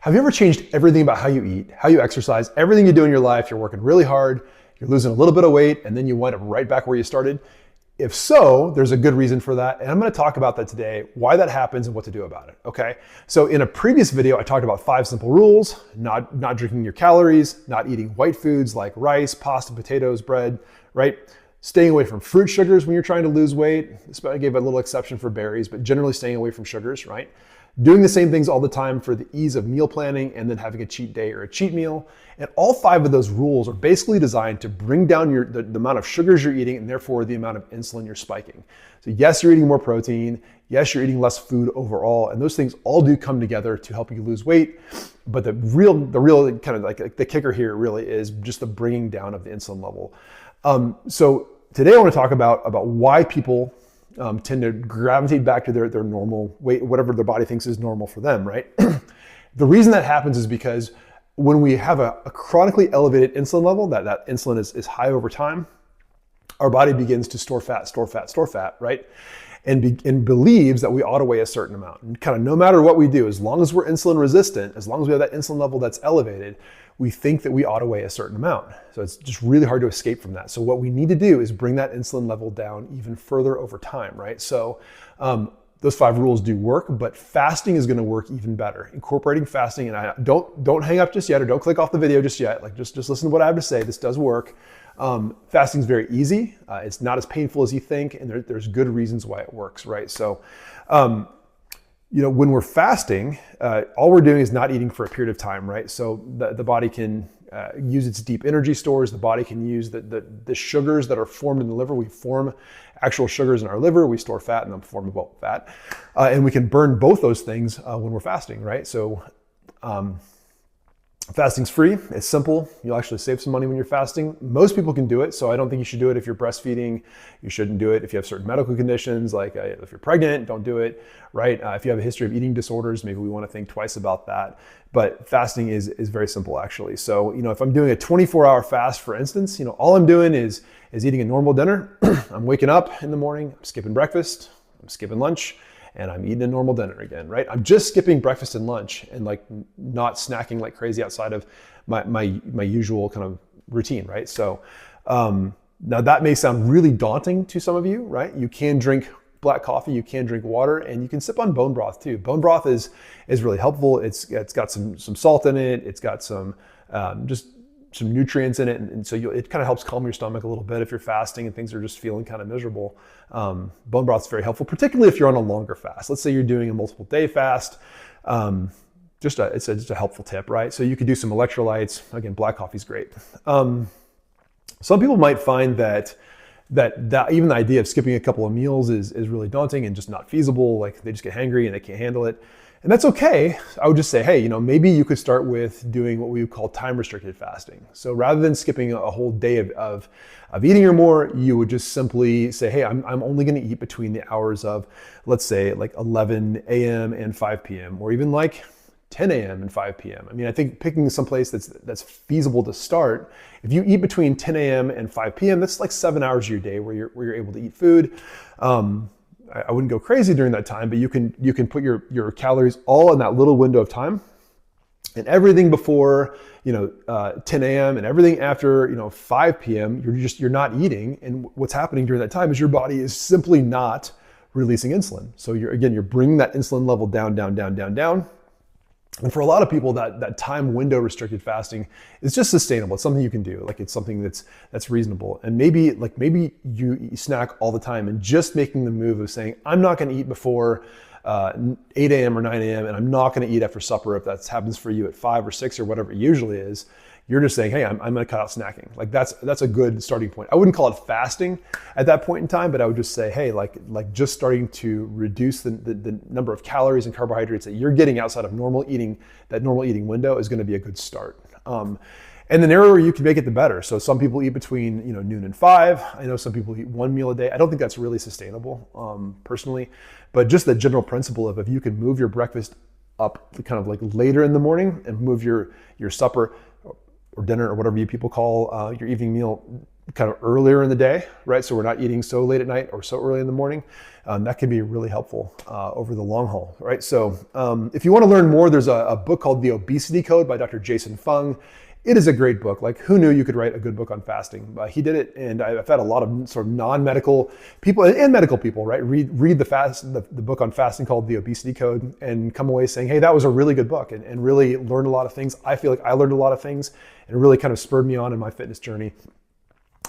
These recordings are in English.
Have you ever changed everything about how you eat, how you exercise, everything you do in your life? You're working really hard, you're losing a little bit of weight, and then you wind up right back where you started? If so, there's a good reason for that. And I'm gonna talk about that today, why that happens and what to do about it, okay? So in a previous video, I talked about 5 simple rules: not drinking your calories, not eating white foods like rice, pasta, potatoes, bread, right? Staying away from fruit sugars when you're trying to lose weight. I gave a little exception for berries, but generally staying away from sugars, right? Doing the same things all the time for the ease of meal planning, and then having a cheat day or a cheat meal. And all 5 of those rules are basically designed to bring down the amount of sugars you're eating, and therefore the amount of insulin you're spiking. So yes, you're eating more protein. Yes, you're eating less food overall. And those things all do come together to help you lose weight. But the real kind of like the kicker here really is just the bringing down of the insulin level. So today I want to talk about why people tend to gravitate back to their normal weight, whatever their body thinks is normal for them, right? The reason that happens is because when we have a chronically elevated insulin level, that insulin is high over time, our body begins to store fat, right? And believes that we ought to weigh a certain amount. And kind of no matter what we do, as long as we're insulin resistant, as long as we have that insulin level that's elevated, we think that we ought to weigh a certain amount. So it's just really hard to escape from that. So what we need to do is bring that insulin level down even further over time, right? So those 5 rules do work, but fasting is gonna work even better. Incorporating fasting, and don't hang up just yet, or don't click off the video just yet. Like just listen to what I have to say. This does work. Fasting is very easy. It's not as painful as you think, and there's good reasons why it works, right? So, when we're fasting, all we're doing is not eating for a period of time, right? So the body can use its deep energy stores. The body can use the sugars that are formed in the liver. We form actual sugars in our liver. We store fat in the form of fat. And we can burn both those things when we're fasting, right? So fasting's free. It's simple. You'll actually save some money when you're fasting. Most people can do it, so I don't think you should do it if you're breastfeeding. You shouldn't do it if you have certain medical conditions, like if you're pregnant, don't do it, right? If you have a history of eating disorders, maybe we want to think twice about that. But fasting is very simple, actually. So, if I'm doing a 24-hour fast, for instance, all I'm doing is eating a normal dinner. I'm waking up in the morning, I'm skipping breakfast, I'm skipping lunch, and I'm eating a normal dinner again, right? I'm just skipping breakfast and lunch and like not snacking like crazy outside of my usual kind of routine, right? So now that may sound really daunting to some of you, right? You can drink black coffee, you can drink water, and you can sip on bone broth too. Bone broth is really helpful. It's got some salt in it. It's got some just some nutrients in it, and so it kind of helps calm your stomach a little bit if you're fasting and things are just feeling kind of miserable. Bone broth is very helpful, particularly if you're on a longer fast. Let's say you're doing a multiple day fast. It's just a helpful tip, right? So you could do some electrolytes. Again, black coffee is great. Some people might find that even the idea of skipping a couple of meals is really daunting and just not feasible. Like they just get hangry and they can't handle it. And that's okay. I would just say, hey, maybe you could start with doing what we would call time-restricted fasting. So rather than skipping a whole day of eating or more, you would just simply say, hey, I'm only going to eat between the hours of, let's say, like 11 a.m. and 5 p.m. or even like 10 a.m. and 5 p.m. I mean, I think picking some place that's feasible to start. If you eat between 10 a.m. and 5 p.m., that's like 7 hours of your day where you're able to eat food. I wouldn't go crazy during that time, but you can put your calories all in that little window of time, and everything before 10 a.m. and everything after 5 p.m. you're not eating, and what's happening during that time is your body is simply not releasing insulin. So you're bringing that insulin level down. And for a lot of people, that time window restricted fasting is just sustainable. It's something you can do. Like it's something that's reasonable. And maybe you snack all the time, and just making the move of saying, I'm not going to eat before 8 a.m. or 9 a.m. and I'm not going to eat after supper if that happens for you at 5 or 6 or whatever it usually is. You're just saying, hey, I'm going to cut out snacking. Like that's a good starting point. I wouldn't call it fasting at that point in time, but I would just say, hey, like just starting to reduce the number of calories and carbohydrates that you're getting outside of normal eating. That normal eating window is going to be a good start. And the narrower you can make it, the better. So some people eat between noon and 5. I know some people eat 1 meal a day. I don't think that's really sustainable, personally. But just the general principle of if you can move your breakfast up kind of like later in the morning and move your supper or dinner or whatever you people call your evening meal kind of earlier in the day, right? So we're not eating so late at night or so early in the morning. That can be really helpful over the long haul, right? So if you want to learn more, there's a book called The Obesity Code by Dr. Jason Fung. It is a great book. Like, who knew you could write a good book on fasting? He did it, and I've had a lot of sort of non-medical people and medical people, right, read the book on fasting called The Obesity Code and come away saying, hey, that was a really good book, and really learned a lot of things. I feel like I learned a lot of things, and it really kind of spurred me on in my fitness journey.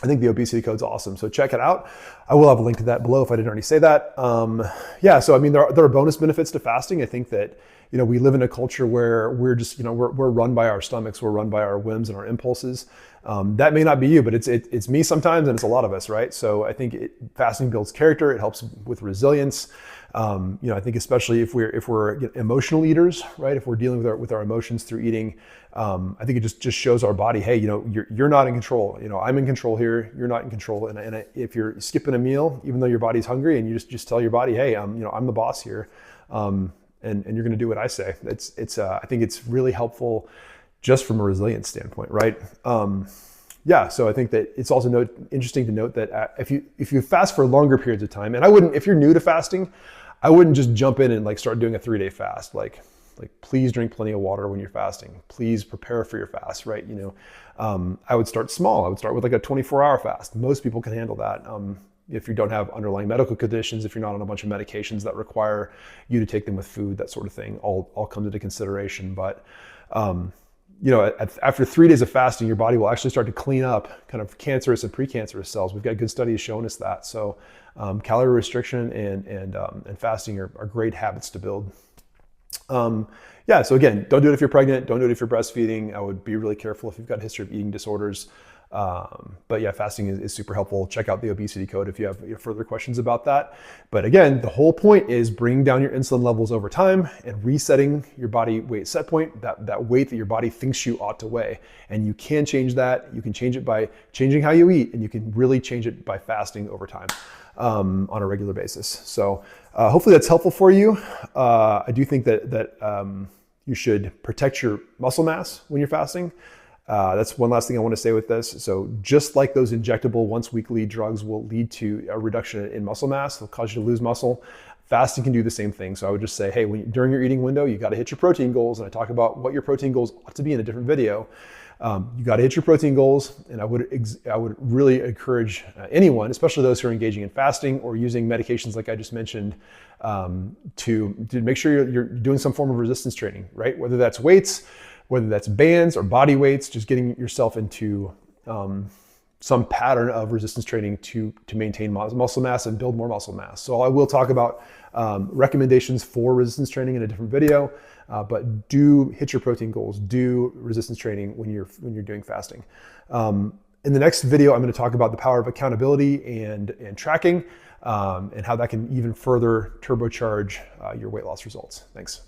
I think the Obesity Code's awesome, so check it out. I will have a link to that below if I didn't already say that. Yeah, so I mean, there are bonus benefits to fasting. I think that, you know, we live in a culture where we're just, you know, we're run by our stomachs, we're run by our whims and our impulses. That may not be you, but it's me sometimes, and it's a lot of us, right? So I think fasting builds character. It helps with resilience. You know, I think especially if we're emotional eaters, right? If we're dealing with our emotions through eating, I think it just shows our body, hey, you know, you're not in control. You know, I'm in control here. You're not in control. And if you're skipping a meal, even though your body's hungry, and you just tell your body, hey, you know, I'm the boss here, and you're going to do what I say. I think it's really helpful just from a resilience standpoint, right? Yeah, so I think that it's also interesting to note that if you fast for longer periods of time, and I wouldn't, if you're new to fasting, I wouldn't just jump in and like start doing a 3-day fast. Like please drink plenty of water when you're fasting. Please prepare for your fast, right? You know, I would start small. I would start with like a 24-hour fast. Most people can handle that. If you don't have underlying medical conditions, if you're not on a bunch of medications that require you to take them with food, that sort of thing, all comes into consideration. But you know, after 3 days of fasting, your body will actually start to clean up kind of cancerous and precancerous cells. We've got good studies showing us that. So calorie restriction and fasting are great habits to build. Yeah, so again, don't do it if you're pregnant. Don't do it if you're breastfeeding. I would be really careful if you've got a history of eating disorders. But yeah, fasting is super helpful. Check out the Obesity Code if you have further questions about that. But again, the whole point is bringing down your insulin levels over time and resetting your body weight set point, that weight that your body thinks you ought to weigh. And you can change that. You can change it by changing how you eat, and you can really change it by fasting over time on a regular basis. So hopefully that's helpful for you. I do think that you should protect your muscle mass when you're fasting. That's one last thing I want to say with this. So just like those injectable once weekly drugs will lead to a reduction in muscle mass, they'll cause you to lose muscle, fasting can do the same thing. So I would just say, hey, during your eating window, you got to hit your protein goals. And I talk about what your protein goals ought to be in a different video. You got to hit your protein goals. And I would really encourage anyone, especially those who are engaging in fasting or using medications like I just mentioned, to make sure you're doing some form of resistance training, right? Whether that's weights, whether that's bands or body weights, just getting yourself into some pattern of resistance training to maintain muscle mass and build more muscle mass. So I will talk about recommendations for resistance training in a different video, but do hit your protein goals, do resistance training when you're doing fasting. In the next video, I'm going to talk about the power of accountability and tracking, and how that can even further turbocharge your weight loss results. Thanks.